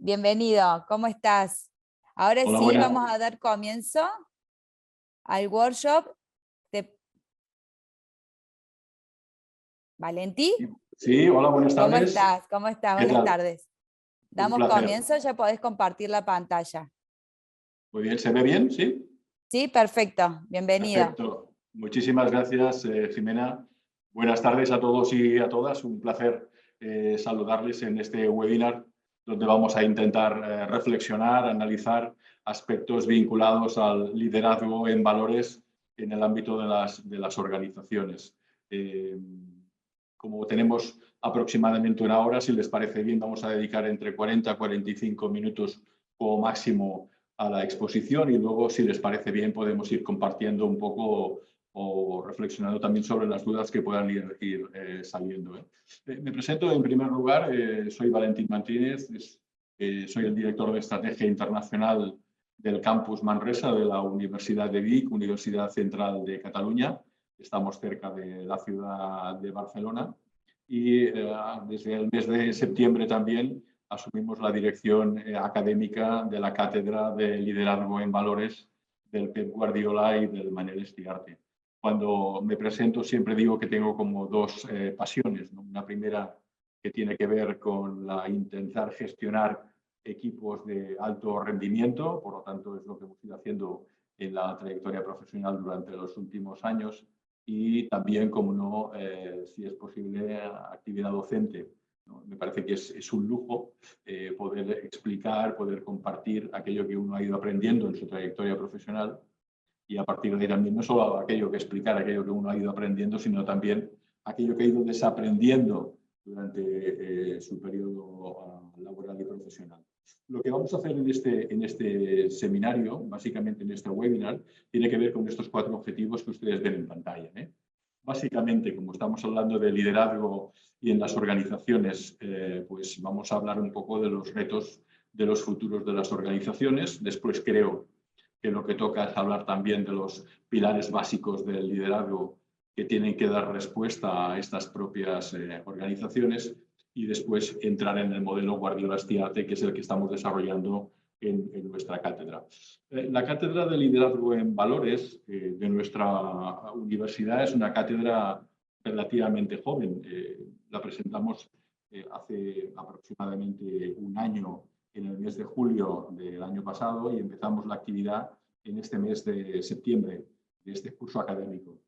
bienvenido, ¿cómo estás? Ahora Hola, sí, buenas. vamos a dar comienzo al workshop de Valentí. Sí, hola, buenas ¿Cómo tardes. estás? ¿Cómo estás? ¿Qué Buenas tal? tardes. Un Damos placer. comienzo, ya podés compartir la pantalla. Muy bien, ¿se ve bien? Sí. Sí, perfecto, bienvenido. Perfecto. Muchísimas gracias, Jimena. Buenas tardes a todos y a todas. Un placer saludarles en este webinar donde vamos a intentar reflexionar, analizar aspectos vinculados al liderazgo en valores en el ámbito de las organizaciones. Como tenemos aproximadamente una hora, si les parece bien, vamos a dedicar entre 40 a 45 minutos como máximo a la exposición y luego, si les parece bien, podemos ir compartiendo un poco o reflexionando también sobre las dudas que puedan ir saliendo. Me presento en primer lugar, soy Valentín Martínez, soy el director de Estrategia Internacional del Campus Manresa de la Universidad de Vic, Universidad Central de Cataluña. Estamos cerca de la ciudad de Barcelona y desde el mes de septiembre también asumimos la dirección académica de la Cátedra de Liderazgo en Valores del Pep Guardiola y del Manel Estiarte. Cuando me presento siempre digo que tengo como dos pasiones, ¿no? Una primera que tiene que ver con la intentar gestionar equipos de alto rendimiento, por lo tanto es lo que hemos ido haciendo en la trayectoria profesional durante los últimos años y también, como no, si es posible, actividad docente. ¿No? Me parece que es un lujo poder explicar, poder compartir aquello que uno ha ido aprendiendo en su trayectoria profesional y a partir de ahí también no solo aquello que explicar, aquello que uno ha ido aprendiendo, sino también aquello que ha ido desaprendiendo durante su periodo laboral y profesional. Lo que vamos a hacer en este seminario, básicamente en este webinar, tiene que ver con estos 4 objetivos que ustedes ven en pantalla. Básicamente, como estamos hablando de liderazgo y en las organizaciones, pues vamos a hablar un poco de los retos de los futuros de las organizaciones. Después creo que lo que toca es hablar también de los pilares básicos del liderazgo que tienen que dar respuesta a estas propias organizaciones y después entrar en el modelo Guardiola-Estiarte, que es el que estamos desarrollando en nuestra cátedra. La cátedra de liderazgo en valores de nuestra universidad es una cátedra relativamente joven. La presentamos hace aproximadamente un año, en el mes de julio del año pasado, y empezamos la actividad en este mes de septiembre de este curso académico.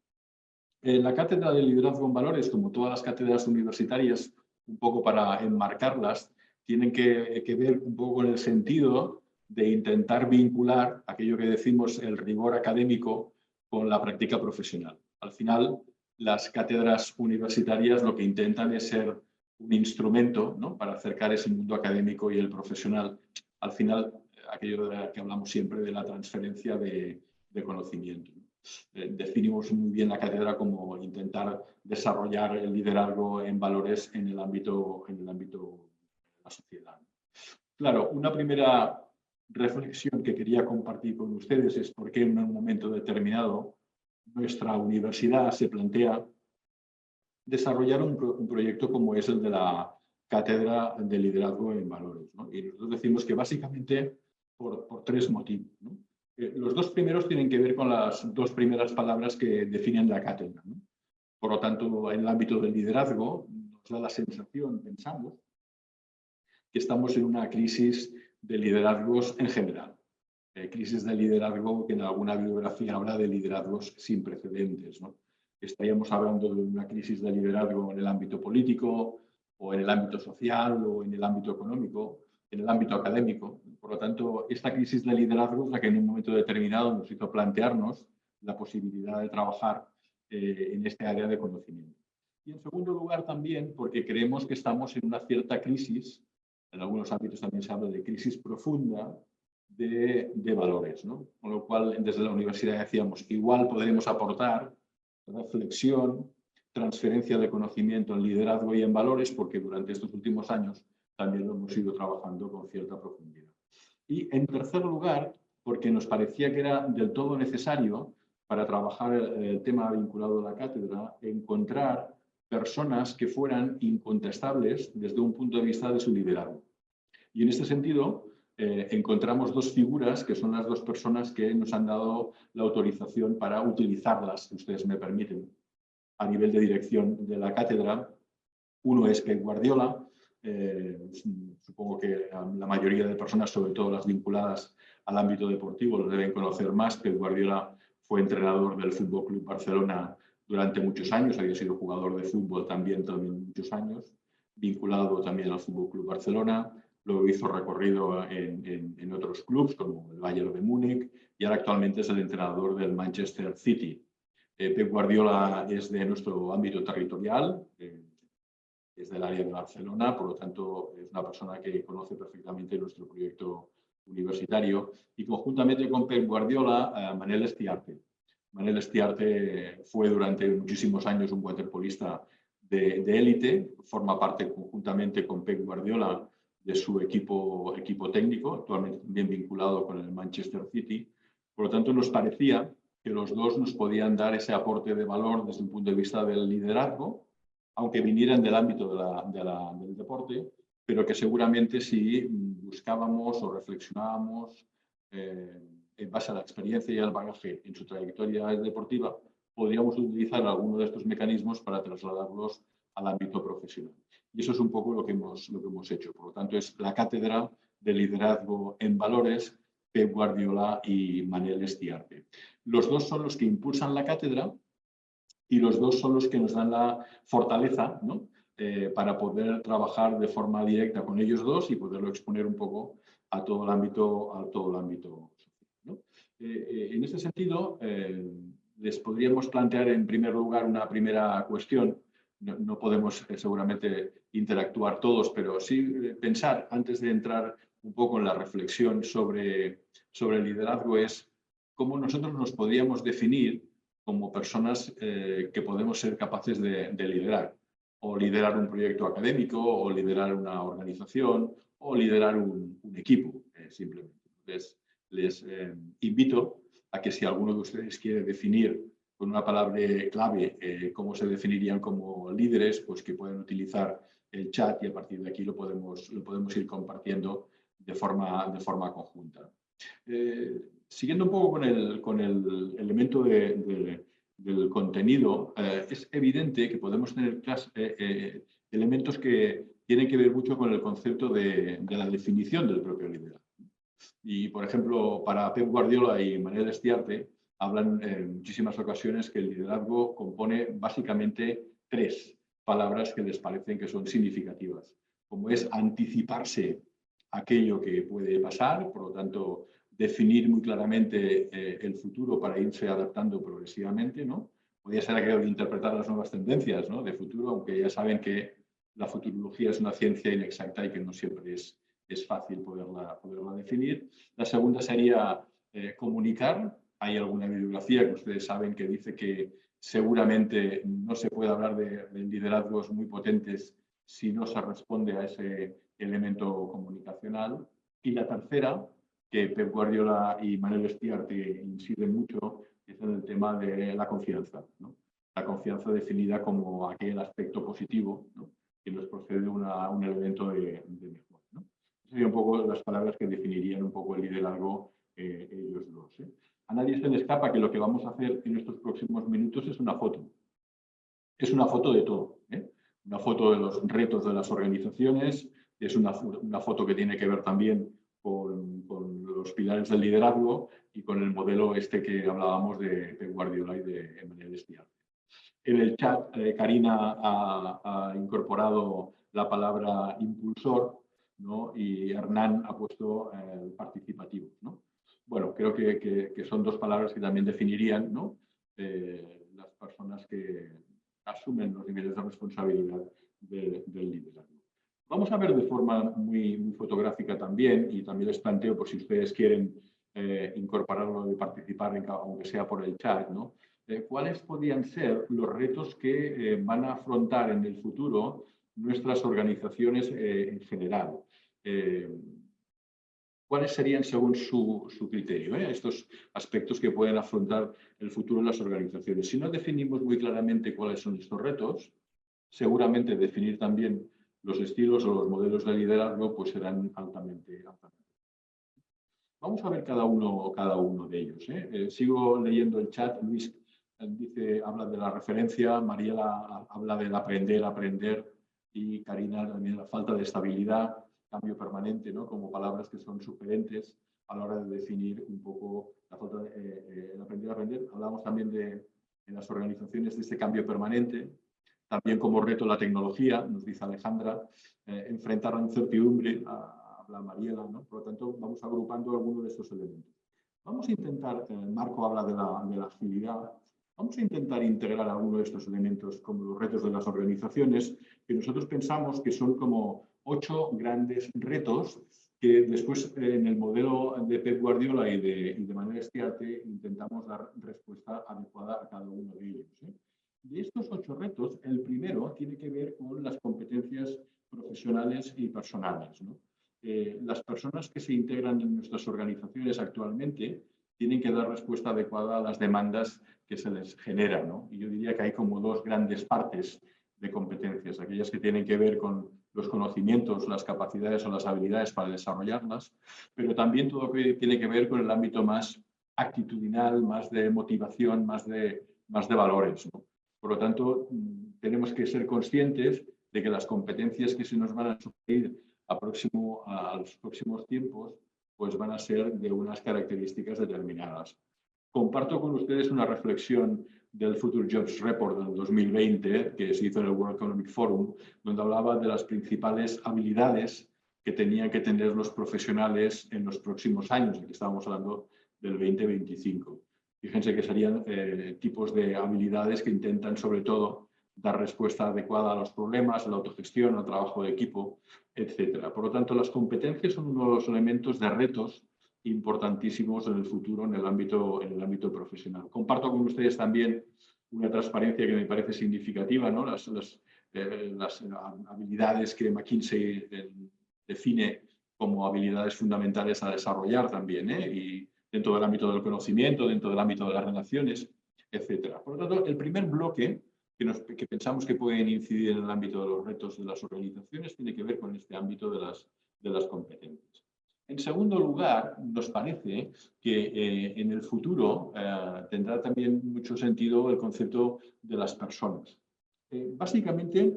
La cátedra de liderazgo en valores, como todas las cátedras universitarias, un poco para enmarcarlas, tienen que ver un poco con el sentido de intentar vincular aquello que decimos el rigor académico con la práctica profesional. Al final, las cátedras universitarias lo que intentan es ser un instrumento, ¿no?, para acercar ese mundo académico y el profesional. Al final, aquello de que hablamos siempre de la transferencia de conocimiento. Definimos muy bien la cátedra como intentar desarrollar el liderazgo en valores en el ámbito de la sociedad. Claro, una primera reflexión que quería compartir con ustedes es por qué en un momento determinado nuestra universidad se plantea desarrollar un proyecto como es el de la Cátedra de Liderazgo en Valores, ¿no? Y nosotros decimos que básicamente por 3 motivos, ¿no? Los 2 primeros tienen que ver con las 2 primeras palabras que definen la cátedra, ¿no? Por lo tanto, en el ámbito del liderazgo nos da la sensación, pensamos, que estamos en una crisis de liderazgos en general. Crisis de liderazgo que en alguna bibliografía habla de liderazgos sin precedentes, ¿no? Estaríamos hablando de una crisis de liderazgo en el ámbito político o en el ámbito social o en el ámbito económico, en el ámbito académico. Por lo tanto, esta crisis de liderazgo es la que en un momento determinado nos hizo plantearnos la posibilidad de trabajar en este área de conocimiento. Y en segundo lugar también porque creemos que estamos en una cierta crisis, en algunos ámbitos también se habla de crisis profunda, de valores, ¿no? Con lo cual, desde la universidad decíamos, igual podremos aportar reflexión, transferencia de conocimiento en liderazgo y en valores, porque durante estos últimos años también lo hemos ido trabajando con cierta profundidad. Y en tercer lugar, porque nos parecía que era del todo necesario para trabajar el tema vinculado a la cátedra, encontrar personas que fueran incontestables desde un punto de vista de su liderazgo. Y en este sentido, encontramos dos figuras que son las dos personas que nos han dado la autorización para utilizarlas, si ustedes me permiten, a nivel de dirección de la cátedra. Uno es Pep Guardiola. Supongo que la mayoría de personas, sobre todo las vinculadas al ámbito deportivo, lo deben conocer más. Pep Guardiola fue entrenador del Fútbol Club Barcelona durante muchos años, había sido jugador de fútbol también muchos años, vinculado también al Fútbol Club Barcelona. Luego hizo recorrido en otros clubes como el Bayern de Múnich y ahora actualmente es el entrenador del Manchester City. Pep Guardiola es de nuestro ámbito territorial, es del área de Barcelona, por lo tanto es una persona que conoce perfectamente nuestro proyecto universitario, y conjuntamente con Pep Guardiola, Manel Estiarte. Manel Estiarte fue durante muchísimos años un waterpolista de élite, forma parte conjuntamente con Pep Guardiola de su equipo técnico, actualmente también vinculado con el Manchester City. Por lo tanto, nos parecía que los dos nos podían dar ese aporte de valor desde un punto de vista del liderazgo, aunque vinieran del ámbito del deporte, pero que seguramente si buscábamos o reflexionábamos en base a la experiencia y al bagaje en su trayectoria deportiva, podríamos utilizar alguno de estos mecanismos para trasladarlos al ámbito profesional. Y eso es un poco lo que hemos hecho. Por lo tanto, es la cátedra de liderazgo en valores, Pep Guardiola y Manel Estiarte. Los dos son los que impulsan la cátedra y los dos son los que nos dan la fortaleza, ¿no? Para poder trabajar de forma directa con ellos dos y poderlo exponer un poco a todo el ámbito social, ¿no? En ese sentido, les podríamos plantear en primer lugar una primera cuestión. No podemos seguramente interactuar todos, pero sí pensar, antes de entrar un poco en la reflexión sobre el liderazgo, es cómo nosotros nos podríamos definir como personas que podemos ser capaces de liderar, o liderar un proyecto académico, o liderar una organización, o liderar un equipo, simplemente. Entonces, les invito a que si alguno de ustedes quiere definir con una palabra clave cómo se definirían como líderes, pues que pueden utilizar el chat y a partir de aquí lo podemos ir compartiendo de forma conjunta. Siguiendo un poco con el elemento del contenido, es evidente que podemos tener elementos que tienen que ver mucho con el concepto de la definición del propio liderazgo. Y, por ejemplo, para Pep Guardiola y Manel Estiarte, hablan en muchísimas ocasiones que el liderazgo compone básicamente tres palabras que les parecen que son significativas, como es anticiparse a aquello que puede pasar, por lo tanto, definir muy claramente el futuro para irse adaptando progresivamente, ¿no? Podría ser aquello de interpretar las nuevas tendencias, ¿no?, de futuro, aunque ya saben que la futurología es una ciencia inexacta y que no siempre es fácil poderla definir. La segunda sería comunicar. Hay alguna bibliografía que ustedes saben que dice que seguramente no se puede hablar de liderazgos muy potentes si no se responde a ese elemento comunicacional. Y la tercera, que Pep Guardiola y Manel Estiarte inciden mucho, es en el tema de la confianza, ¿no? La confianza definida como aquel aspecto positivo, ¿no?, que nos procede un elemento de mejora, ¿no? Serían un poco las palabras que definirían un poco el liderazgo ellos dos, ¿eh? A nadie se le escapa que lo que vamos a hacer en estos próximos minutos es una foto. Es una foto de todo, ¿eh? Una foto de los retos de las organizaciones, es una foto que tiene que ver también con los pilares del liderazgo y con el modelo este que hablábamos de Guardiola y de Manel Estiarte. En el chat, Karina ha incorporado la palabra impulsor, ¿no?, y Hernán ha puesto participativo, ¿no? Bueno, creo que son dos palabras que también definirían, ¿no?, las personas que asumen los niveles de responsabilidad del liderazgo. Vamos a ver de forma muy fotográfica también, y también les planteo, por si ustedes quieren incorporarlo y participar, aunque sea por el chat, ¿no?, cuáles podrían ser los retos que van a afrontar en el futuro nuestras organizaciones en general. ¿Cuáles serían, según su criterio, estos aspectos que pueden afrontar el futuro de las organizaciones? Si no definimos muy claramente cuáles son estos retos, seguramente definir también los estilos o los modelos de liderazgo pues serán altamente. Vamos a ver cada uno de ellos. Sigo leyendo el chat. Luis habla de la referencia, Mariela habla del aprender, y Karina también la falta de estabilidad, cambio permanente, ¿no? Como palabras que son sugerentes a la hora de definir un poco la falta de el aprender. Hablamos también en las organizaciones de este cambio permanente, también como reto la tecnología, nos dice Alejandra, enfrentar la incertidumbre, habla Mariela, ¿no? Por lo tanto, vamos agrupando algunos de estos elementos. Vamos a intentar, Marco habla de la agilidad, vamos a intentar integrar algunos de estos elementos como los retos de las organizaciones, que nosotros pensamos que son como 8 grandes retos que después en el modelo de Pep Guardiola y de Manuel Estiarte intentamos dar respuesta adecuada a cada uno de ellos. De estos 8 retos, el primero tiene que ver con las competencias profesionales y personales, ¿no? Las personas que se integran en nuestras organizaciones actualmente tienen que dar respuesta adecuada a las demandas que se les generan, ¿no? Y yo diría que hay como 2 grandes partes de competencias, aquellas que tienen que ver con los conocimientos, las capacidades o las habilidades para desarrollarlas, pero también todo lo que tiene que ver con el ámbito más actitudinal, más de motivación, más de valores, ¿no? Por lo tanto, tenemos que ser conscientes de que las competencias que se nos van a sugerir a los próximos tiempos pues van a ser de unas características determinadas. Comparto con ustedes una reflexión del Future Jobs Report del 2020 que se hizo en el World Economic Forum, donde hablaba de las principales habilidades que tenían que tener los profesionales en los próximos años. Aquí estábamos hablando del 2025. Fíjense que serían tipos de habilidades que intentan sobre todo dar respuesta adecuada a los problemas, a la autogestión, al trabajo de equipo, etc. Por lo tanto, las competencias son uno de los elementos de retos importantísimos en el futuro en el ámbito profesional. Comparto con ustedes también una transparencia que me parece significativa, ¿no? Las habilidades que McKinsey define como habilidades fundamentales a desarrollar también, y dentro del ámbito del conocimiento, dentro del ámbito de las relaciones, etc. Por lo tanto, el primer bloque que pensamos que pueden incidir en el ámbito de los retos de las organizaciones tiene que ver con este ámbito de las competencias. En segundo lugar, nos parece que en el futuro tendrá también mucho sentido el concepto de las personas. Básicamente,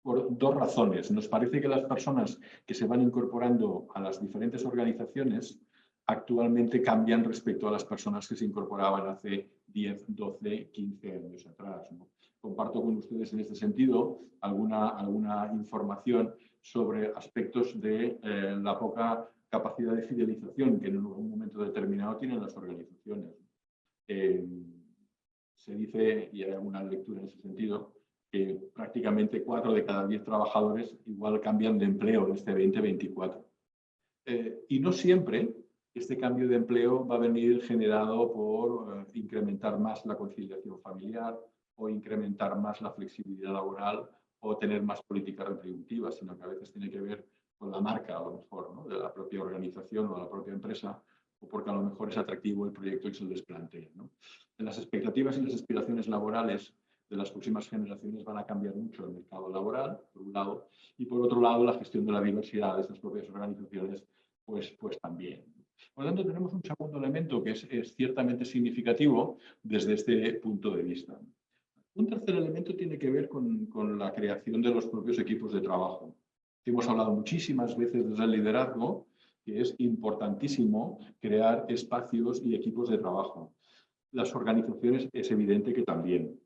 por 2 razones. Nos parece que las personas que se van incorporando a las diferentes organizaciones actualmente cambian respecto a las personas que se incorporaban hace 10, 12, 15 años atrás, ¿no? Comparto con ustedes en este sentido alguna información sobre aspectos de la poca capacidad de fidelización que en un momento determinado tienen las organizaciones. Se dice, y hay alguna lectura en ese sentido, que prácticamente 4 de cada 10 trabajadores igual cambian de empleo en este 2024. Y no siempre este cambio de empleo va a venir generado por incrementar más la conciliación familiar o incrementar más la flexibilidad laboral o tener más políticas retributivas, sino que a veces tiene que ver con la marca, a lo mejor, ¿no? De la propia organización o de la propia empresa, o porque a lo mejor es atractivo el proyecto que se les plantea, ¿no? Las expectativas y las aspiraciones laborales de las próximas generaciones van a cambiar mucho el mercado laboral, por un lado, y por otro lado la gestión de la diversidad de estas propias organizaciones, pues también. Por lo tanto, tenemos un segundo elemento que es ciertamente significativo desde este punto de vista. Un tercer elemento tiene que ver con la creación de los propios equipos de trabajo. Hemos hablado muchísimas veces desde el liderazgo que es importantísimo crear espacios y equipos de trabajo. Las organizaciones es evidente que también.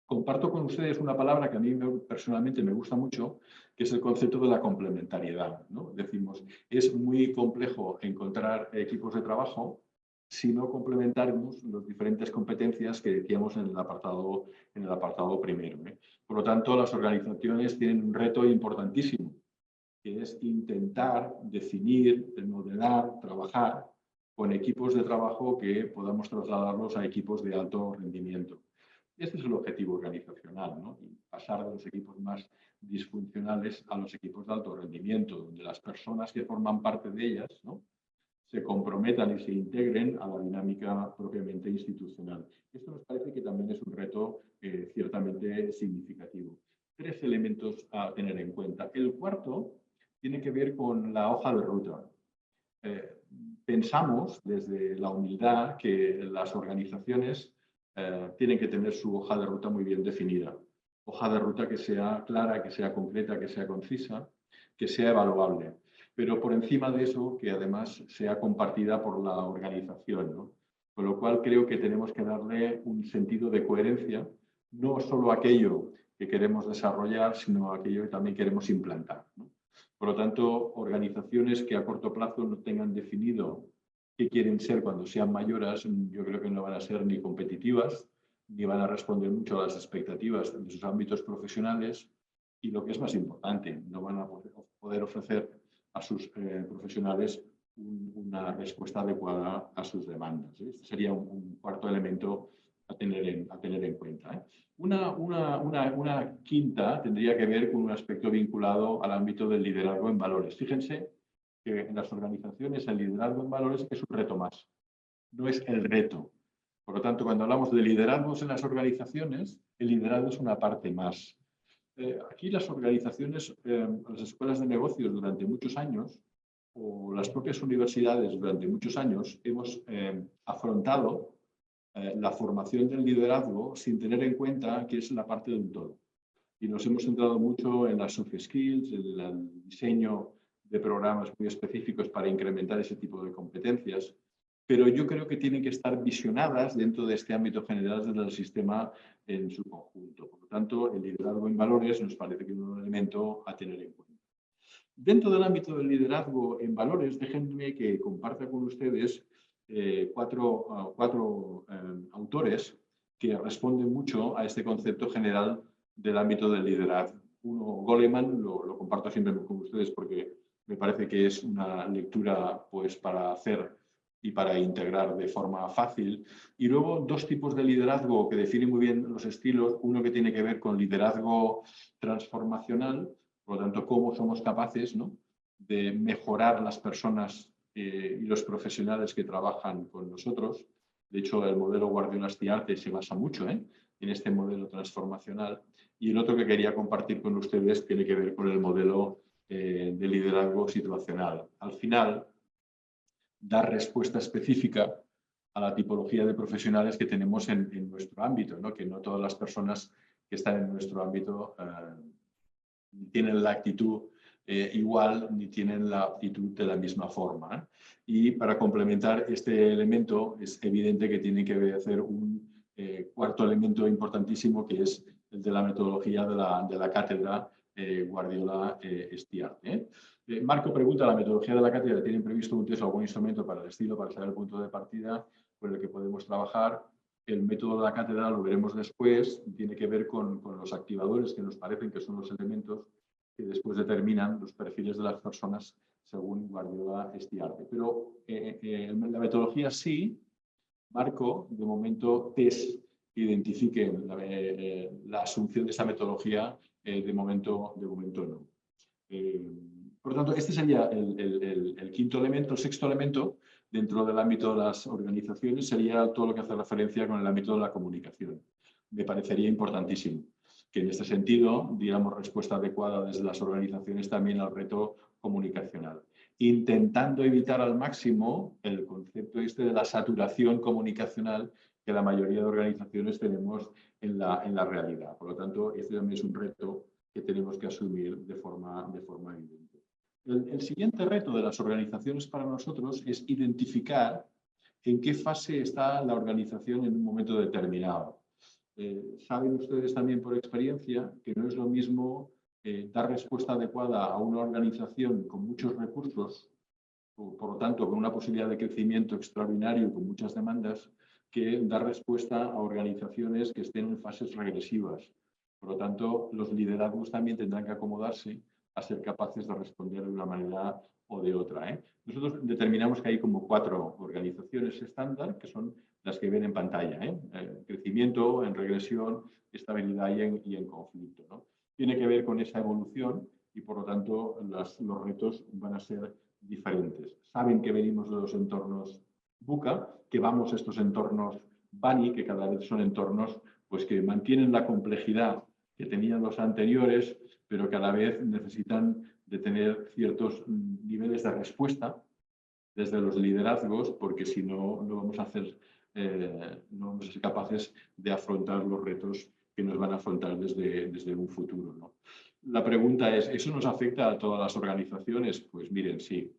Comparto con ustedes una palabra que a mí personalmente me gusta mucho, que es el concepto de la complementariedad, ¿no? Decimos, es muy complejo encontrar equipos de trabajo si no complementamos las diferentes competencias que decíamos en el apartado primero, ¿eh? Por lo tanto, las organizaciones tienen un reto importantísimo, que es intentar definir, modelar, trabajar con equipos de trabajo que podamos trasladarlos a equipos de alto rendimiento. Este es el objetivo organizacional, ¿no? Pasar de los equipos más disfuncionales a los equipos de alto rendimiento, donde las personas que forman parte de ellas, ¿no?, se comprometan y se integren a la dinámica propiamente institucional. Esto nos parece que también es un reto ciertamente significativo. 3 elementos a tener en cuenta. El cuarto tiene que ver con la hoja de ruta. Pensamos desde la humildad que las organizaciones tienen que tener su hoja de ruta muy bien definida. Hoja de ruta que sea clara, que sea concreta, que sea concisa, que sea evaluable. Pero por encima de eso, que además sea compartida por la organización, ¿no? Con lo cual creo que tenemos que darle un sentido de coherencia, no solo aquello que queremos desarrollar, sino aquello que también queremos implantar, ¿no? Por lo tanto, organizaciones que a corto plazo no tengan definido qué quieren ser cuando sean mayores, yo creo que no van a ser ni competitivas, ni van a responder mucho a las expectativas de sus ámbitos profesionales y, lo que es más importante, no van a poder ofrecer a sus profesionales una respuesta adecuada a sus demandas. Este sería un cuarto elemento a tener en cuenta. Una quinta tendría que ver con un aspecto vinculado al ámbito del liderazgo en valores. Fíjense que en las organizaciones el liderazgo en valores es un reto más, no es el reto. Por lo tanto, cuando hablamos de liderazgos en las organizaciones, el liderazgo es una parte más. Aquí las organizaciones, las escuelas de negocios durante muchos años, o las propias universidades durante muchos años, hemos afrontado la formación del liderazgo sin tener en cuenta que es la parte de un todo. Y nos hemos centrado mucho en las soft skills, en el diseño de programas muy específicos para incrementar ese tipo de competencias, pero yo creo que tienen que estar visionadas dentro de este ámbito general del sistema en su conjunto. Por lo tanto, el liderazgo en valores nos parece que es un elemento a tener en cuenta. Dentro del ámbito del liderazgo en valores, déjenme que comparta con ustedes cuatro autores que responden mucho a este concepto general del ámbito del liderazgo. Uno, Goleman, lo comparto siempre con ustedes porque me parece que es una lectura pues, para hacer y para integrar de forma fácil. Y luego 2 tipos de liderazgo que definen muy bien los estilos. Uno que tiene que ver con liderazgo transformacional, por lo tanto, cómo somos capaces, ¿no?, de mejorar las personas y los profesionales que trabajan con nosotros. De hecho, el modelo Guardiola-Stiarte se basa mucho en este modelo transformacional. Y el otro que quería compartir con ustedes tiene que ver con el modelo de liderazgo situacional. Al final, dar respuesta específica a la tipología de profesionales que tenemos en nuestro ámbito, ¿no? Que no todas las personas que están en nuestro ámbito tienen la actitud igual ni tienen la actitud de la misma forma. Y para complementar este elemento es evidente que tiene que hacer un cuarto elemento importantísimo, que es el de la metodología de la cátedra Guardiola-Stiarte. Marco pregunta, ¿la metodología de la cátedra tienen previsto un test o algún instrumento para el estilo, para saber el punto de partida por el que podemos trabajar? El método de la cátedra, lo veremos después, tiene que ver con los activadores que nos parecen que son los elementos que después determinan los perfiles de las personas según Guardiola-Stiarte. Pero la metodología sí, Marco, de momento, test que identifiquen la asunción de esa metodología, de momento no. Por lo tanto, este sería el quinto elemento. El sexto elemento, dentro del ámbito de las organizaciones, sería todo lo que hace referencia con el ámbito de la comunicación. Me parecería importantísimo que en este sentido diéramos respuesta adecuada desde las organizaciones también al reto comunicacional, intentando evitar al máximo el concepto de la saturación comunicacional que la mayoría de organizaciones tenemos en la realidad. Por lo tanto, este también es un reto que tenemos que asumir de forma evidente. El siguiente reto de las organizaciones para nosotros es identificar en qué fase está la organización en un momento determinado. Saben ustedes también por experiencia que no es lo mismo dar respuesta adecuada a una organización con muchos recursos, por lo tanto con una posibilidad de crecimiento extraordinario, con muchas demandas, que dar respuesta a organizaciones que estén en fases regresivas. Por lo tanto, los liderazgos también tendrán que acomodarse a ser capaces de responder de una manera o de otra. Nosotros determinamos que hay como 4 organizaciones estándar, que son las que ven en pantalla. Crecimiento, en regresión, estabilidad y en conflicto, ¿no? Tiene que ver con esa evolución y, por lo tanto, los retos van a ser diferentes. Saben que venimos de los entornos VUCA, que vamos a estos entornos BANI, que cada vez son entornos pues, que mantienen la complejidad que tenían los anteriores, pero que a la vez necesitan de tener ciertos niveles de respuesta desde los liderazgos, porque si no, no vamos a ser capaces de afrontar los retos que nos van a afrontar desde un futuro, ¿no? La pregunta es, ¿eso nos afecta a todas las organizaciones? Pues miren, sí.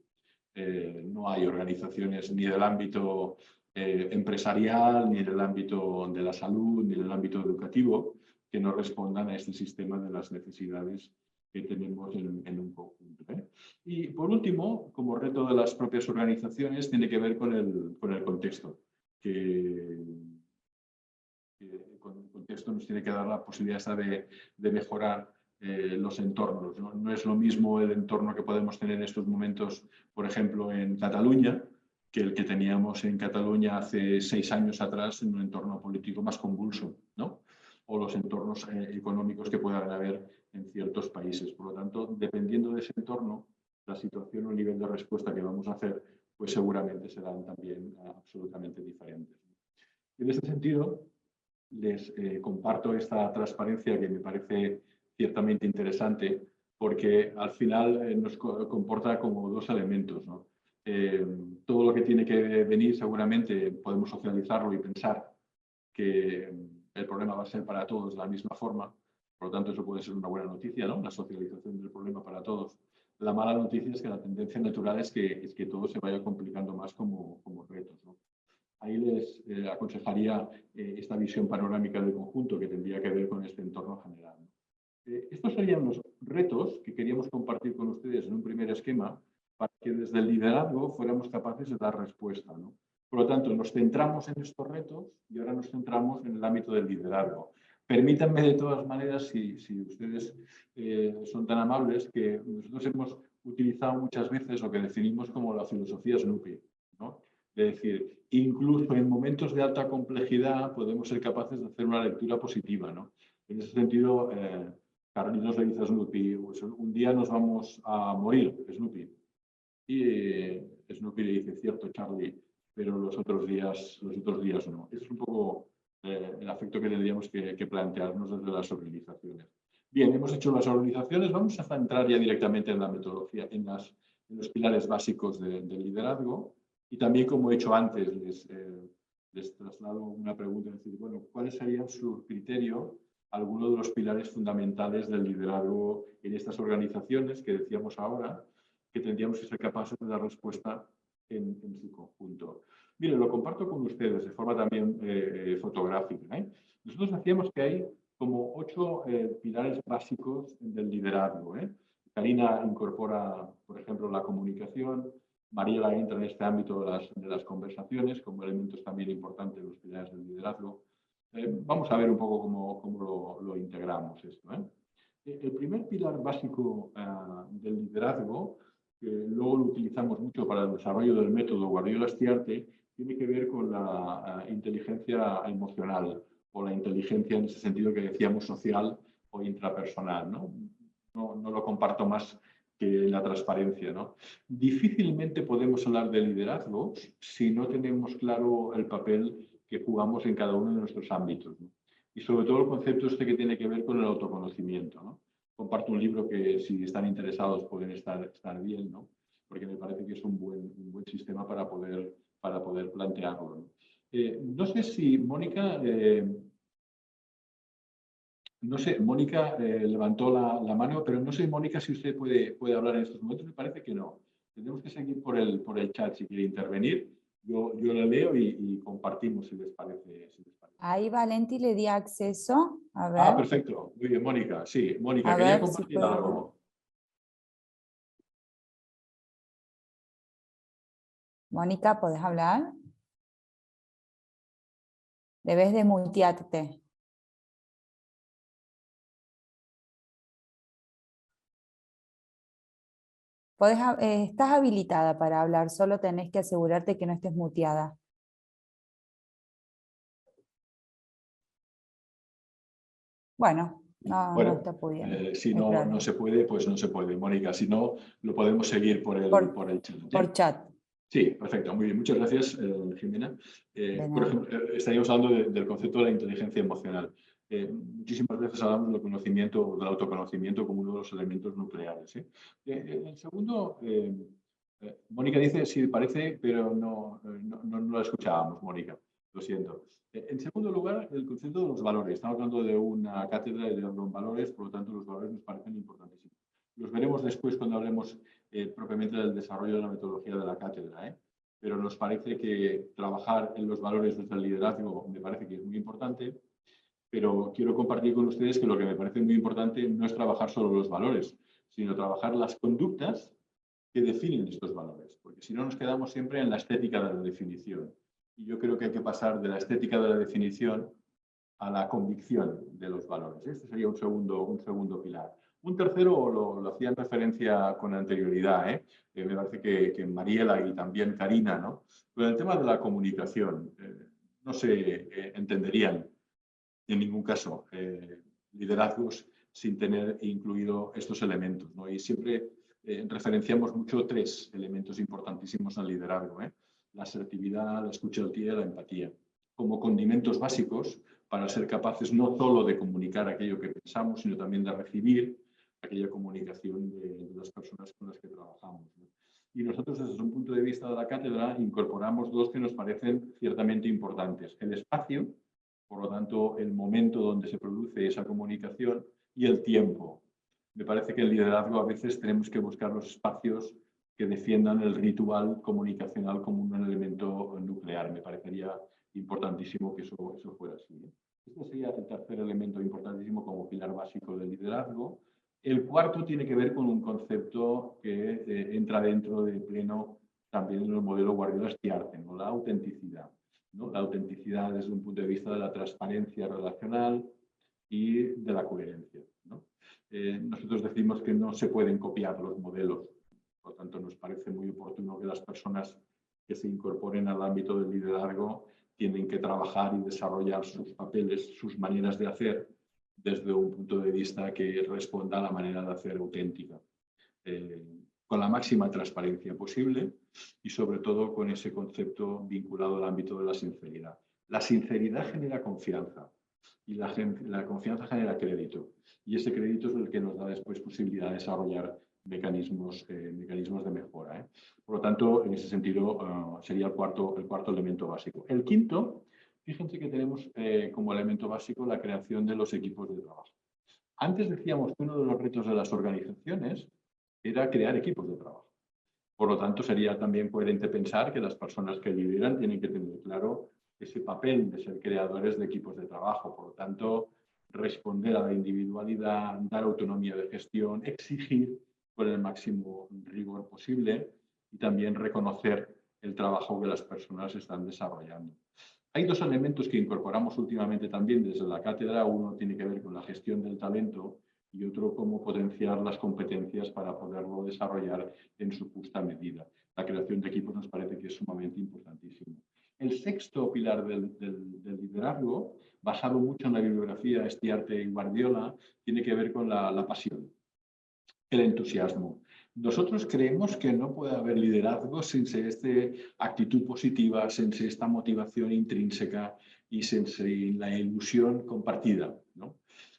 No hay organizaciones ni del ámbito empresarial, ni del ámbito de la salud, ni del ámbito educativo que no respondan a este sistema de las necesidades que tenemos en un conjunto, ¿eh? Y por último, como reto de las propias organizaciones, tiene que ver con el contexto, el contexto nos tiene que dar la posibilidad de mejorar los entornos, ¿no? No es lo mismo el entorno que podemos tener en estos momentos, por ejemplo, en Cataluña, que el que teníamos en Cataluña hace 6 años atrás en un entorno político más convulso, ¿no? O los entornos económicos que puedan haber en ciertos países. Por lo tanto, dependiendo de ese entorno, la situación o el nivel de respuesta que vamos a hacer, pues seguramente serán también absolutamente diferentes. En este sentido, les comparto esta transparencia que me parece ciertamente interesante porque al final nos comporta como 2 elementos, ¿no? Todo lo que tiene que venir seguramente podemos socializarlo y pensar que el problema va a ser para todos de la misma forma. Por lo tanto, eso puede ser una buena noticia, ¿no? La socialización del problema para todos. La mala noticia es que la tendencia natural es que todo se vaya complicando más como retos, ¿no? Ahí les aconsejaría esta visión panorámica del conjunto que tendría que ver con este entorno general. Estos serían los retos que queríamos compartir con ustedes en un primer esquema para que desde el liderazgo fuéramos capaces de dar respuesta, ¿no? Por lo tanto, nos centramos en estos retos y ahora nos centramos en el ámbito del liderazgo. Permítanme de todas maneras, si ustedes son tan amables, que nosotros hemos utilizado muchas veces lo que definimos como la filosofía Snoopy, ¿no? Es decir, incluso en momentos de alta complejidad podemos ser capaces de hacer una lectura positiva, ¿no? En ese sentido, Carlitos le dice a Snoopy, pues, un día nos vamos a morir, Snoopy. Y Snoopy le dice, cierto, Charlie, pero los otros días no. Ese es un poco el afecto que tendríamos que plantearnos desde las organizaciones. Bien, hemos hecho las organizaciones, vamos a entrar ya directamente en la metodología, en los pilares básicos del liderazgo. Y también, como he hecho antes, les traslado una pregunta, es decir, bueno, ¿cuáles serían su criterio, algunos de los pilares fundamentales del liderazgo en estas organizaciones que decíamos ahora, que tendríamos que ser capaces de dar respuesta en su conjunto? Mire, lo comparto con ustedes de forma también fotográfica, ¿eh? Nosotros decíamos que hay como 8 pilares básicos del liderazgo, ¿eh? Karina incorpora, por ejemplo, la comunicación. Mariela entra en este ámbito de las conversaciones como elementos también importantes de los pilares del liderazgo. Vamos a ver un poco cómo lo integramos esto, ¿eh? El primer pilar básico del liderazgo, que luego lo utilizamos mucho para el desarrollo del método Guardiola-Stiarte, tiene que ver con la inteligencia emocional o la inteligencia en ese sentido que decíamos social o intrapersonal, ¿no? No lo comparto más que la transparencia, ¿no? Difícilmente podemos hablar de liderazgo si no tenemos claro el papel que jugamos en cada uno de nuestros ámbitos, ¿no? Y sobre todo el concepto este que tiene que ver con el autoconocimiento, ¿no? Comparto un libro que, si están interesados, pueden estar bien, ¿no? Porque me parece que es un buen sistema para poder plantearlo, ¿no? No sé si Mónica... No sé, Mónica levantó la mano, pero no sé, Mónica, si usted puede hablar en estos momentos. Me parece que no. Tenemos que seguir por el chat si quiere intervenir. Yo la leo y compartimos si les parece. Ahí Valenti le di acceso. A ver. Perfecto. Muy bien, Mónica. Sí, Mónica, A quería ver compartir si puedo. algo. Mónica, ¿podés hablar? Debes de mutearte. Estás habilitada para hablar, solo tenés que asegurarte que no estés muteada. Bueno, no está pudiendo. Si no se puede, pues no se puede, Mónica. Si no, lo podemos seguir por el chat. Por chat. Sí, perfecto. Muy bien. Muchas gracias, Jimena. Por ejemplo, estaríamos hablando del concepto de la inteligencia emocional. Muchísimas veces hablamos del conocimiento, del autoconocimiento como uno de los elementos nucleares. El segundo, Mónica dice, sí, parece, pero no la escuchábamos, Mónica, lo siento. En segundo lugar, el concepto de los valores. Estamos hablando de una cátedra de los valores, por lo tanto, los valores nos parecen importantísimos. Los veremos después cuando hablemos propiamente del desarrollo de la metodología de la cátedra, pero nos parece que trabajar en los valores desde el liderazgo me parece que es muy importante, pero quiero compartir con ustedes que lo que me parece muy importante no es trabajar solo los valores, sino trabajar las conductas que definen estos valores, porque si no nos quedamos siempre en la estética de la definición. Y yo creo que hay que pasar de la estética de la definición a la convicción de los valores. Este sería un segundo pilar. Un tercero lo hacían referencia con anterioridad, me parece que Mariela y también Karina, ¿no? Con el tema de la comunicación, no se entenderían en ningún caso liderazgos sin tener incluido estos elementos, ¿no? Y siempre referenciamos mucho 3 elementos importantísimos al liderazgo, la asertividad, la escucha activa y la empatía, como condimentos básicos para ser capaces no solo de comunicar aquello que pensamos, sino también de recibir aquella comunicación de las personas con las que trabajamos, ¿no? Y nosotros, desde un punto de vista de la cátedra, incorporamos 2 que nos parecen ciertamente importantes. El espacio, por lo tanto, el momento donde se produce esa comunicación, y el tiempo. Me parece que en liderazgo a veces tenemos que buscar los espacios que defiendan el ritual comunicacional como un elemento nuclear. Me parecería importantísimo que eso fuera así. Este sería el tercer elemento importantísimo como pilar básico del liderazgo. El cuarto tiene que ver con un concepto que entra dentro de pleno también en el modelo Guardiola Stiarte, ¿no? La autenticidad, ¿no? La autenticidad desde un punto de vista de la transparencia relacional y de la coherencia, ¿no? Nosotros decimos que no se pueden copiar los modelos, por lo tanto nos parece muy oportuno que las personas que se incorporen al ámbito del liderazgo tienen que trabajar y desarrollar sus papeles, sus maneras de hacer desde un punto de vista que responda a la manera de hacer auténtica, con la máxima transparencia posible y sobre todo con ese concepto vinculado al ámbito de la sinceridad. La sinceridad genera confianza y la confianza genera crédito, y ese crédito es el que nos da después posibilidad de desarrollar mecanismos de mejora. Por lo tanto, en ese sentido, sería el cuarto elemento básico. El quinto, fíjense que tenemos como elemento básico la creación de los equipos de trabajo. Antes decíamos que uno de los retos de las organizaciones era crear equipos de trabajo. Por lo tanto, sería también coherente pensar que las personas que lideran tienen que tener claro ese papel de ser creadores de equipos de trabajo. Por lo tanto, responder a la individualidad, dar autonomía de gestión, exigir con el máximo rigor posible y también reconocer el trabajo que las personas están desarrollando. Hay 2 elementos que incorporamos últimamente también desde la cátedra. Uno tiene que ver con la gestión del talento y otro cómo potenciar las competencias para poderlo desarrollar en su justa medida. La creación de equipos nos parece que es sumamente importantísimo. El sexto pilar del liderazgo, basado mucho en la bibliografía Stiarte y Guardiola, tiene que ver con la pasión, el entusiasmo. Nosotros creemos que no puede haber liderazgo sin esta actitud positiva, sin esta motivación intrínseca y sin la ilusión compartida, ¿no?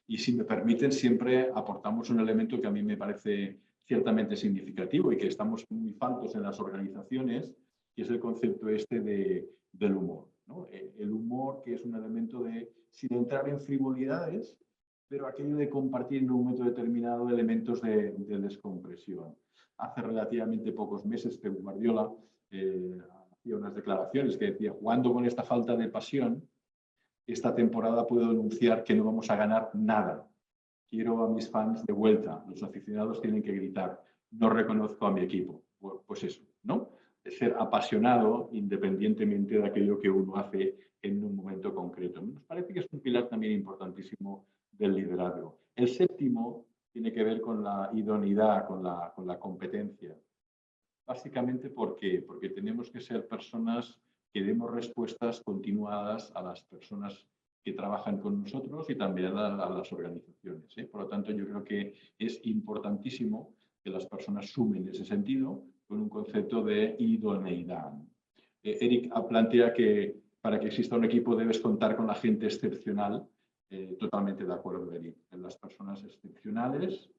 Y si me permiten, siempre aportamos un elemento que a mí me parece ciertamente significativo y que estamos muy faltos en las organizaciones, que es el concepto del humor, ¿no? El humor, que es un elemento sin entrar en frivolidades, pero aquello de compartir en un momento determinado elementos de descompresión. Hace relativamente pocos meses Pep Guardiola hacía unas declaraciones que decía: jugando con esta falta de pasión, esta temporada puedo denunciar que no vamos a ganar nada. Quiero a mis fans de vuelta. Los aficionados tienen que gritar: no reconozco a mi equipo. Pues eso, ¿no? De ser apasionado independientemente de aquello que uno hace en un momento concreto. Nos parece que es un pilar también importantísimo del liderazgo. El séptimo tiene que ver con la idoneidad, con la competencia. Básicamente, ¿por qué? Porque tenemos que ser personas que demos respuestas continuadas a las personas que trabajan con nosotros y también a las organizaciones. Por lo tanto, yo creo que es importantísimo que las personas sumen ese sentido con un concepto de idoneidad. Eric plantea que para que exista un equipo debes contar con la gente excepcional totalmente de acuerdo, Eric. En las personas excepcionales,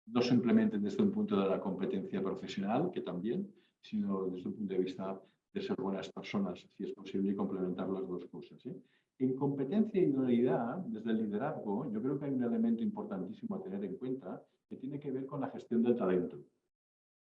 no simplemente desde un punto de la competencia profesional, que también, sino desde un punto de vista de ser buenas personas, si es posible, y complementar las dos cosas. En competencia y idoneidad, desde el liderazgo, yo creo que hay un elemento importantísimo a tener en cuenta que tiene que ver con la gestión del talento.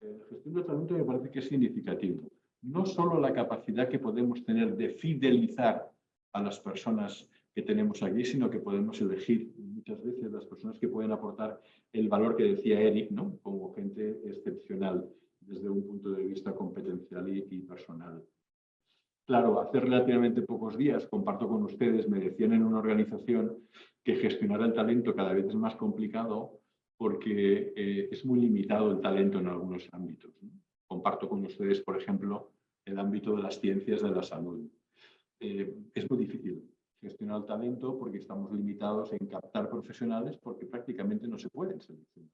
La gestión del talento me parece que es significativo. No solo la capacidad que podemos tener de fidelizar a las personas que tenemos aquí, sino que podemos elegir muchas veces las personas que pueden aportar el valor que decía Eric, ¿no? Como gente excepcional desde un punto de vista competencial y personal. Claro, hace relativamente pocos días, comparto con ustedes, me decían en una organización que gestionar el talento cada vez es más complicado porque es muy limitado el talento en algunos ámbitos, ¿no? Comparto con ustedes, por ejemplo, el ámbito de las ciencias de la salud. Es muy difícil gestionar el talento porque estamos limitados en captar profesionales porque prácticamente no se pueden seleccionar.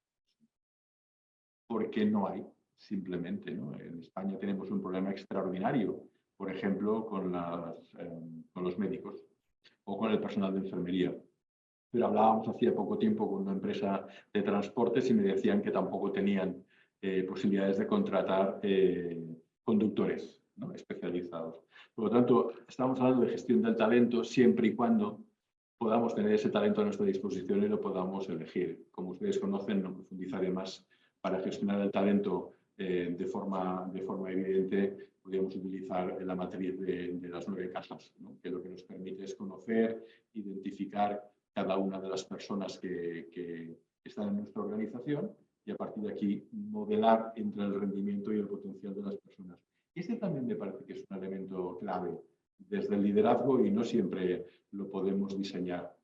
Porque no hay, simplemente, ¿no? En España tenemos un problema extraordinario, por ejemplo, con los médicos o con el personal de enfermería. Pero hablábamos hacía poco tiempo con una empresa de transportes y me decían que tampoco tenían posibilidades de contratar conductores, ¿no? Especializados. Por lo tanto, estamos hablando de gestión del talento siempre y cuando podamos tener ese talento a nuestra disposición y lo podamos elegir. Como ustedes conocen, no profundizaré más, para gestionar el talento de forma evidente, podríamos utilizar la matriz de las 9 cajas, ¿no? Que lo que nos permite es conocer, identificar cada una de las personas que están en nuestra organización y a partir de aquí modelar entre el rendimiento y el potencial de las personas. Este también me parece que es un elemento clave desde el liderazgo y no siempre lo podemos diseñar.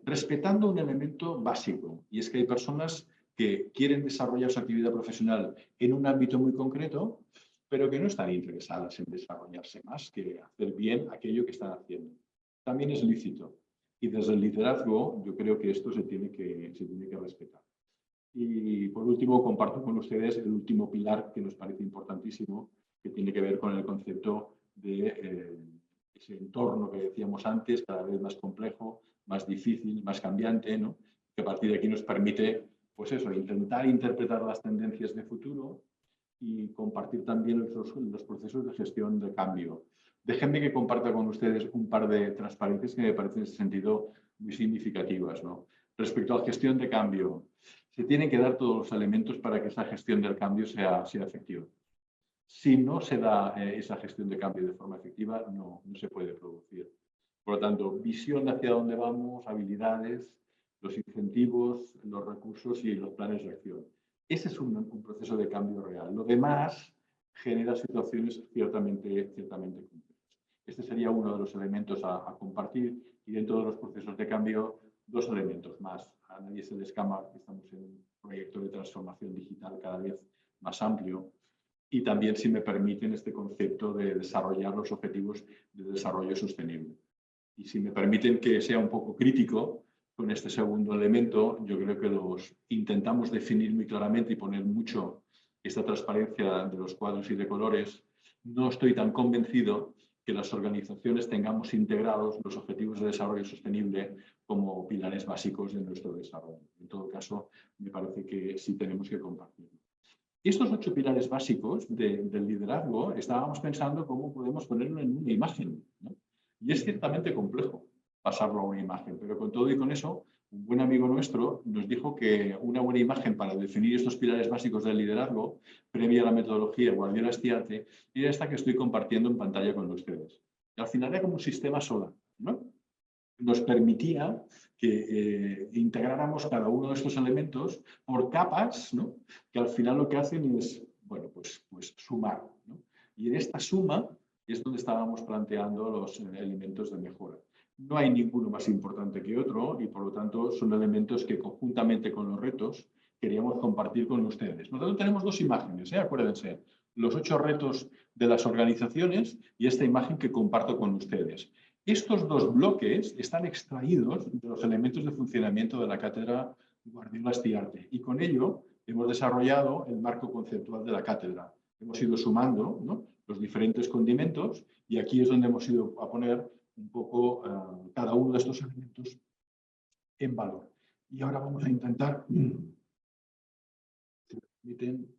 Respetando un elemento básico, y es que hay personas que quieren desarrollar su actividad profesional en un ámbito muy concreto, pero que no están interesadas en desarrollarse más que hacer bien aquello que están haciendo. También es lícito. Y desde el liderazgo yo creo que esto se tiene que respetar. Y por último, comparto con ustedes el último pilar que nos parece importantísimo, que tiene que ver con el concepto de ese entorno que decíamos antes, cada vez más complejo, más difícil, más cambiante, ¿no? Que a partir de aquí nos permite, pues eso, intentar interpretar las tendencias de futuro y compartir también los procesos de gestión de cambio. Déjenme que comparta con ustedes un par de transparencias que me parecen en ese sentido muy significativas, ¿no? Respecto a la gestión de cambio, se tienen que dar todos los elementos para que esa gestión del cambio sea efectiva. Si no se da esa gestión de cambio de forma efectiva, no se puede producir. Por lo tanto, visión hacia dónde vamos, habilidades, los incentivos, los recursos y los planes de acción. Ese es un proceso de cambio real. Lo demás genera situaciones ciertamente complejas. Este sería uno de los elementos a compartir y dentro de los procesos de cambio, 2 elementos más. A nadie se le escapa que estamos en un proyecto de transformación digital cada vez más amplio y también, si me permiten, este concepto de desarrollar los objetivos de desarrollo sostenible. Y si me permiten que sea un poco crítico con este segundo elemento, yo creo que los intentamos definir muy claramente y poner mucho esta transparencia de los cuadros y de colores. No estoy tan convencido que las organizaciones tengamos integrados los objetivos de desarrollo sostenible como pilares básicos de nuestro desarrollo. En todo caso, me parece que sí tenemos que compartirlo. Estos 8 pilares básicos del liderazgo estábamos pensando cómo podemos ponerlo en una imagen, ¿no? Y es ciertamente complejo pasarlo a una imagen, pero con todo y con eso, un buen amigo nuestro nos dijo que una buena imagen para definir estos pilares básicos del liderazgo, previa a la metodología Guardiola-Stiarte, era esta que estoy compartiendo en pantalla con ustedes. Y al final era como un sistema solar, ¿no? Nos permitía que integráramos cada uno de estos elementos por capas, ¿no? Que al final lo que hacen es, bueno, pues sumar, ¿no? Y en esta suma es donde estábamos planteando los elementos de mejora. No hay ninguno más importante que otro y, por lo tanto, son elementos que conjuntamente con los retos queríamos compartir con ustedes. Nosotros tenemos 2 imágenes, acuérdense, los 8 retos de las organizaciones y esta imagen que comparto con ustedes. Estos 2 bloques están extraídos de los elementos de funcionamiento de la cátedra Guardiola-Stiarte y con ello hemos desarrollado el marco conceptual de la cátedra. Hemos ido sumando, ¿no?, los diferentes condimentos y aquí es donde hemos ido a poner un poco cada uno de estos elementos en valor. Y ahora vamos a intentar, si me permiten,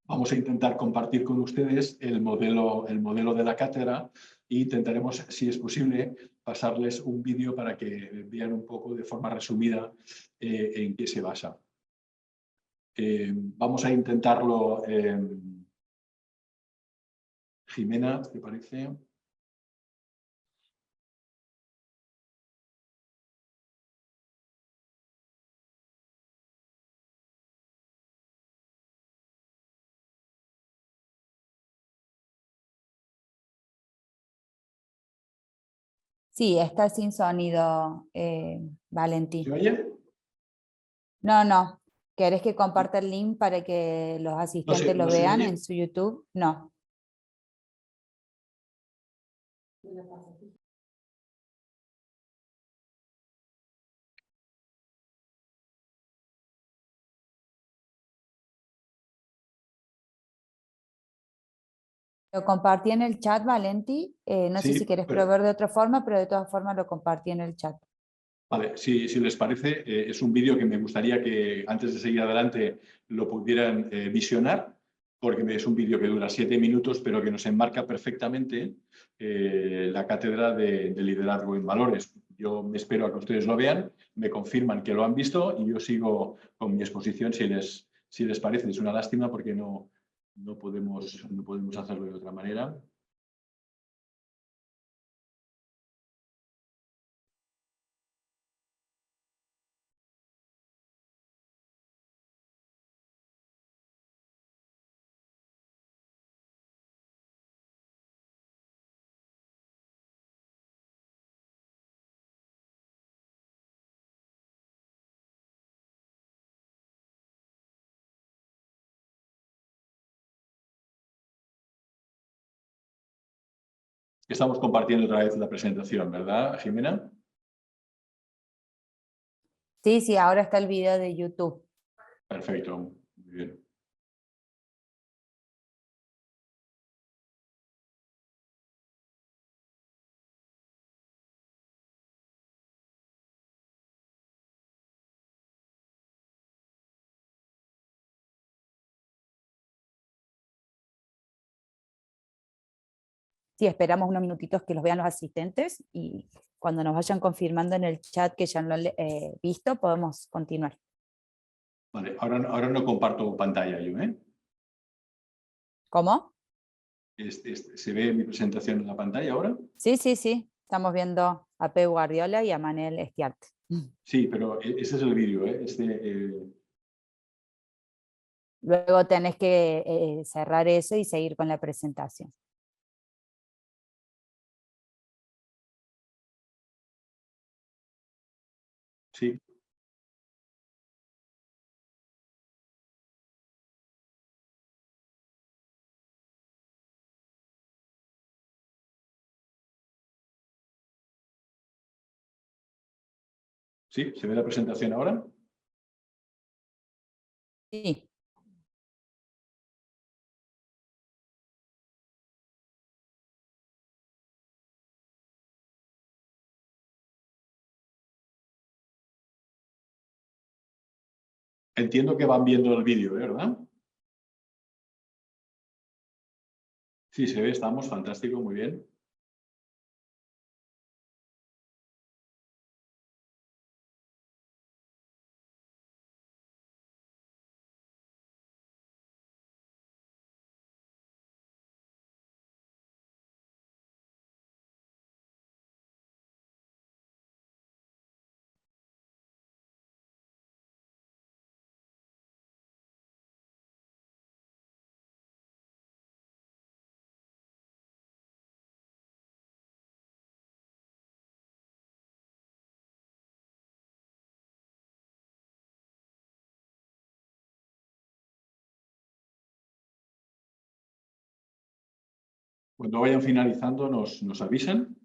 vamos a intentar compartir con ustedes el modelo de la cátedra e intentaremos, si es posible, pasarles un vídeo para que vean un poco de forma resumida en qué se basa. Vamos a intentarlo. Jimena, ¿te parece? Sí, está sin sonido, ¿Se Valentín. oye? No, no. ¿Querés que comparta el link para que los asistentes lo No se vean en oye? su YouTube? No. Lo compartí en el chat, Valenti. No sé si Sí, querés pero proveer de otra forma, pero de todas formas lo compartí en el chat. vale, si les parece, es un vídeo que me gustaría que antes de seguir adelante lo pudieran visionar, porque es un vídeo que dura 7 minutos, pero que nos enmarca perfectamente la cátedra de liderazgo en valores. Yo me espero a que ustedes lo vean, me confirman que lo han visto y yo sigo con mi exposición si les parece. Es una lástima porque no podemos hacerlo de otra manera. Estamos compartiendo otra vez la presentación, ¿verdad, Jimena? Sí, sí, ahora está el video de YouTube. Perfecto, muy bien. Sí, esperamos unos minutitos que los vean los asistentes y cuando nos vayan confirmando en el chat que ya lo han visto, podemos continuar. Vale, ahora no comparto pantalla yo, ¿eh? ¿Cómo? ¿Se ve mi presentación en la pantalla ahora? Sí, sí, sí. Estamos viendo a Pep Guardiola y a Manel Estiarte. Sí, pero ese es el vídeo, ¿eh? Luego tenés que cerrar eso y seguir con la presentación. Sí, sí, ¿se ve la presentación ahora? Sí. Entiendo que van viendo el vídeo, ¿verdad? Sí, se ve, estamos, fantástico, muy bien. Cuando vayan finalizando, nos avisan.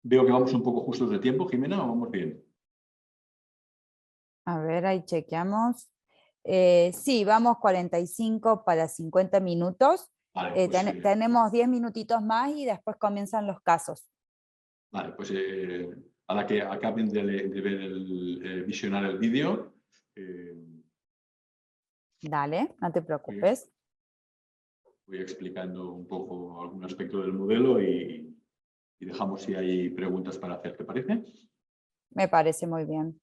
Veo que vamos un poco justos de tiempo, Jimena, ¿o vamos bien? A ver, ahí chequeamos. Sí, vamos 45 para 50 minutos. Vale, pues, Tenemos 10 minutitos más y después comienzan los casos. vale, pues a la que acaben de ver visionar el vídeo, Dale, no te preocupes. voy explicando un poco algún aspecto del modelo y dejamos si hay preguntas para hacer, ¿te parece? Me parece muy bien.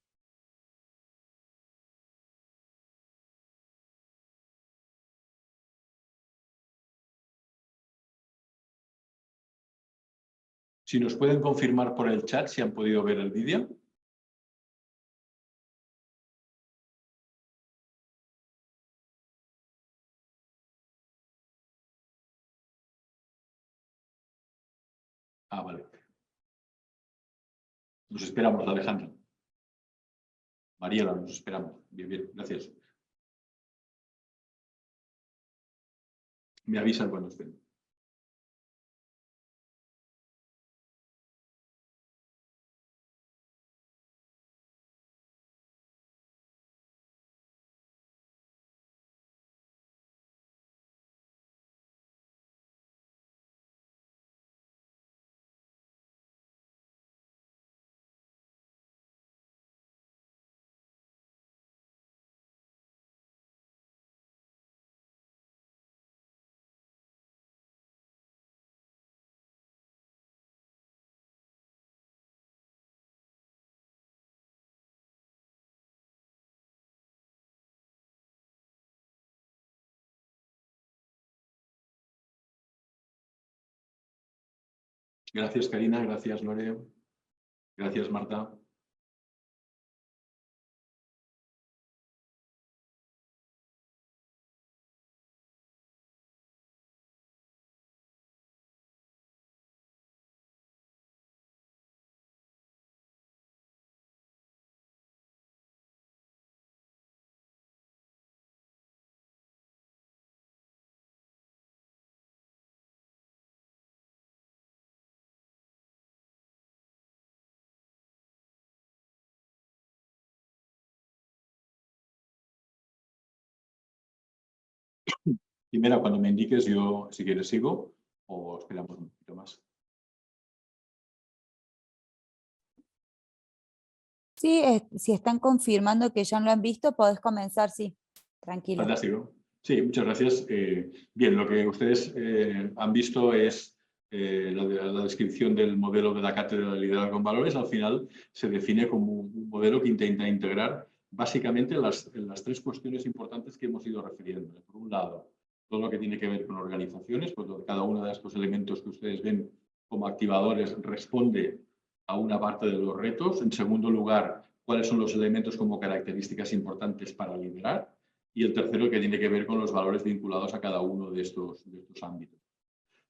Si nos pueden confirmar por el chat si han podido ver el vídeo. Ah, vale. Nos esperamos, Alejandra. Mariela, nos esperamos. Bien, bien, gracias. Me avisan cuando estén. Gracias, Karina. Gracias, Lore. Gracias, Marta. Primera, cuando me indiques, yo, si quieres, sigo o esperamos un poquito más. Sí, si están confirmando que ya lo han visto, podés comenzar, sí. Tranquilo. Fantástico. Sí, muchas gracias. Bien, lo que ustedes han visto es la descripción del modelo de la Cátedra de Liderazgo en Valores. Al final se define como un modelo que intenta integrar básicamente las tres cuestiones importantes que hemos ido refiriendo. Por un lado, todo lo que tiene que ver con organizaciones, pues cada uno de estos elementos que ustedes ven como activadores responde a una parte de los retos. En segundo lugar, cuáles son los elementos como características importantes para liderar. Y el tercero, que tiene que ver con los valores vinculados a cada uno de estos ámbitos.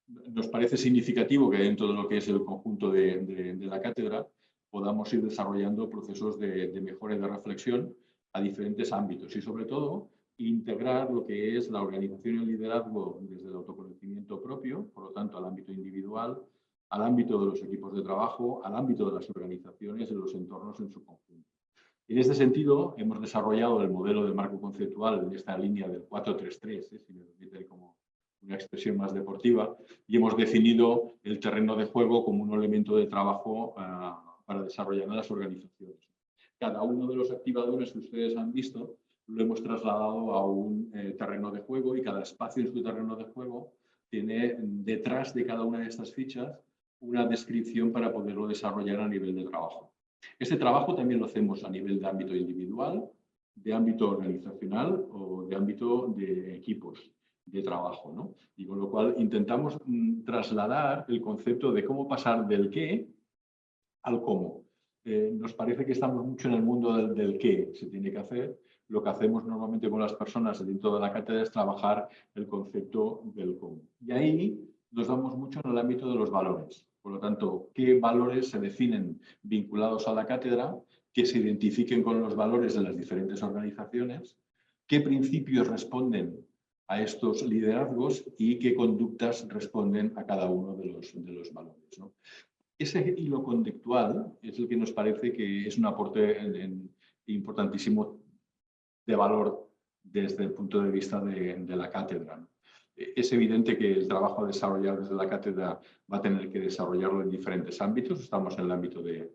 Nos parece significativo que dentro de lo que es el conjunto de la cátedra podamos ir desarrollando procesos de mejora y de reflexión a diferentes ámbitos y, sobre todo, integrar lo que es la organización y el liderazgo desde el autoconocimiento propio, por lo tanto, al ámbito individual, al ámbito de los equipos de trabajo, al ámbito de las organizaciones y los entornos en su conjunto. En este sentido, hemos desarrollado el modelo de marco conceptual en esta línea del 4-3-3, si me permite como una expresión más deportiva, y hemos definido el terreno de juego como un elemento de trabajo para desarrollar en las organizaciones. Cada uno de los activadores que ustedes han visto lo hemos trasladado a un terreno de juego y cada espacio en su terreno de juego tiene detrás de cada una de estas fichas una descripción para poderlo desarrollar a nivel de trabajo. Este trabajo también lo hacemos a nivel de ámbito individual, de ámbito organizacional o de ámbito de equipos de trabajo, ¿no? Y con lo cual intentamos trasladar el concepto de cómo pasar del qué al cómo. Nos parece que estamos mucho en el mundo del qué se tiene que hacer. Lo que hacemos normalmente con las personas dentro de la cátedra es trabajar el concepto del cómo. Y ahí nos vamos mucho en el ámbito de los valores. Por lo tanto, ¿qué valores se definen vinculados a la cátedra? Que se identifiquen con los valores de las diferentes organizaciones. ¿Qué principios responden a estos liderazgos y qué conductas responden a cada uno de los valores, ¿no? Ese hilo conductual es el que nos parece que es un aporte importantísimo de valor desde el punto de vista de la cátedra, ¿no? Es evidente que el trabajo a desarrollar desde la cátedra va a tener que desarrollarlo en diferentes ámbitos. Estamos en el ámbito de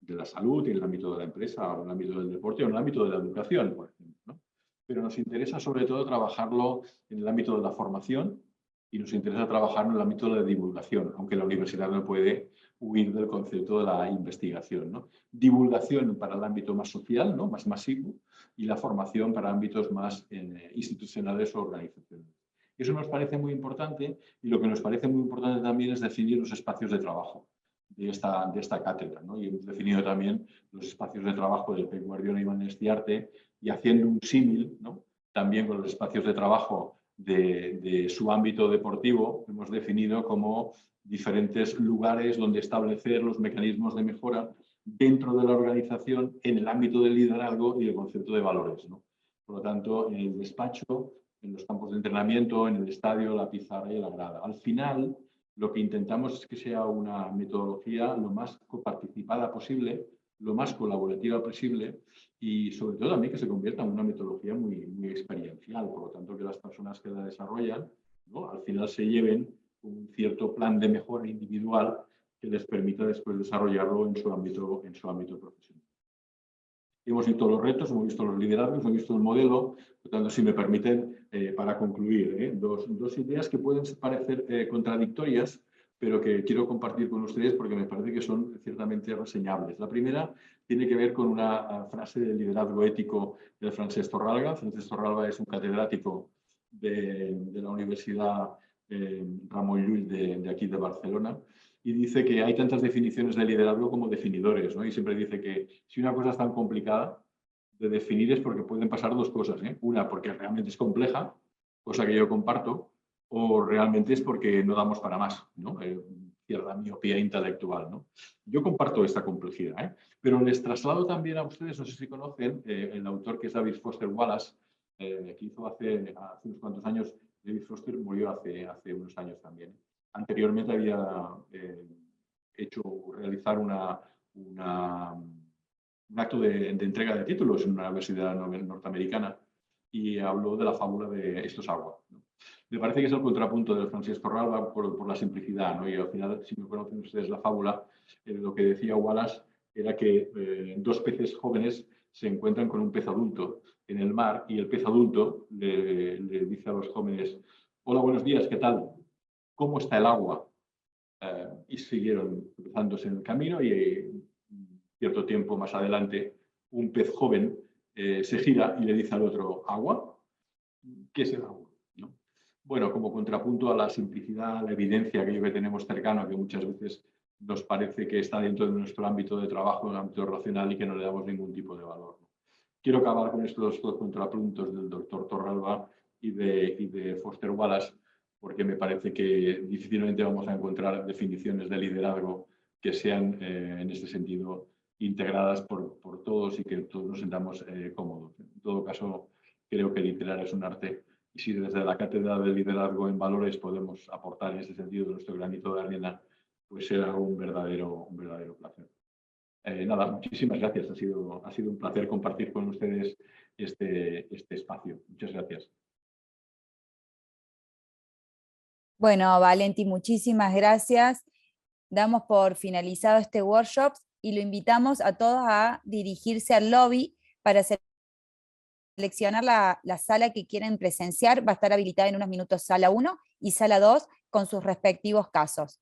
la salud, en el ámbito de la empresa, en el ámbito del deporte o en el ámbito de la educación, por ejemplo, ¿no? Pero nos interesa sobre todo trabajarlo en el ámbito de la formación y nos interesa trabajarlo en el ámbito de la divulgación, aunque la universidad no puede huir del concepto de la investigación, ¿no? Divulgación para el ámbito más social, ¿no? Más masivo, y la formación para ámbitos más institucionales o organizacionales. Eso nos parece muy importante, y lo que nos parece muy importante también es definir los espacios de trabajo de esta cátedra, ¿no? Y hemos definido también los espacios de trabajo del Pep Guardiola y Iván Estiarte, y haciendo un símil, ¿no? También con los espacios de trabajo de su ámbito deportivo, hemos definido como diferentes lugares donde establecer los mecanismos de mejora dentro de la organización en el ámbito del liderazgo y el concepto de valores, ¿no? Por lo tanto, en el despacho, en los campos de entrenamiento, en el estadio, la pizarra y la grada. Al final, lo que intentamos es que sea una metodología lo más coparticipada posible, lo más colaborativa posible y sobre todo también que se convierta en una metodología muy, muy experiencial. Por lo tanto, que las personas que la desarrollan, ¿no? Al final se lleven un cierto plan de mejora individual que les permita después desarrollarlo en su ámbito profesional. Hemos visto los retos, hemos visto los liderazgos, hemos visto el modelo. Por tanto, si me permiten, para concluir, dos ideas que pueden parecer contradictorias, pero que quiero compartir con ustedes porque me parece que son ciertamente reseñables. La primera tiene que ver con una frase del liderazgo ético de Francesc Torralba. Francesc Torralba es un catedrático de la Universidad Ramon Llull de aquí de Barcelona, y dice que hay tantas definiciones de liderazgo como definidores, ¿no? Y siempre dice que si una cosa es tan complicada de definir es porque pueden pasar dos cosas, ¿eh? Una, porque realmente es compleja, cosa que yo comparto, o realmente es porque no damos para más, ¿no? Cierta miopía intelectual, ¿no? Yo comparto esta complejidad, ¿eh? Pero les traslado también a ustedes, no sé si conocen, el autor que es David Foster Wallace, que hizo hace unos cuantos años. David Foster murió hace unos años también. Anteriormente había hecho realizar un acto de entrega de títulos en una universidad norteamericana y habló de la fábula de Esto es agua, ¿no? Me parece que es el contrapunto de Francesc Torralba por la simplicidad, ¿no? Y al final, si no conocen ustedes la fábula, lo que decía Wallace era que dos peces jóvenes se encuentran con un pez adulto en el mar y el pez adulto le dice a los jóvenes: hola, buenos días, ¿qué tal? ¿Cómo está el agua? Y siguieron cruzándose en el camino y cierto tiempo más adelante un pez joven se gira y le dice al otro: ¿agua? ¿Qué es el agua? ¿No? Bueno, como contrapunto a la simplicidad, a la evidencia aquello que tenemos cercano, que muchas veces nos parece que está dentro de nuestro ámbito de trabajo, en el ámbito racional, y que no le damos ningún tipo de valor, ¿no? Quiero acabar con estos dos contrapuntos del doctor Torralba y de Foster Wallace, porque me parece que difícilmente vamos a encontrar definiciones de liderazgo que sean, en este sentido, integradas por todos y que todos nos sintamos cómodos. En todo caso, creo que liderar es un arte, y si desde la cátedra de liderazgo en valores podemos aportar en ese sentido nuestro granito de arena, pues será un verdadero placer. Nada, muchísimas gracias. Ha sido un placer compartir con ustedes este espacio. Muchas gracias. Bueno, Valenti, muchísimas gracias. Damos por finalizado este workshop y lo invitamos a todos a dirigirse al lobby para seleccionar la sala que quieren presenciar. Va a estar habilitada en unos minutos sala 1 y sala 2 con sus respectivos casos.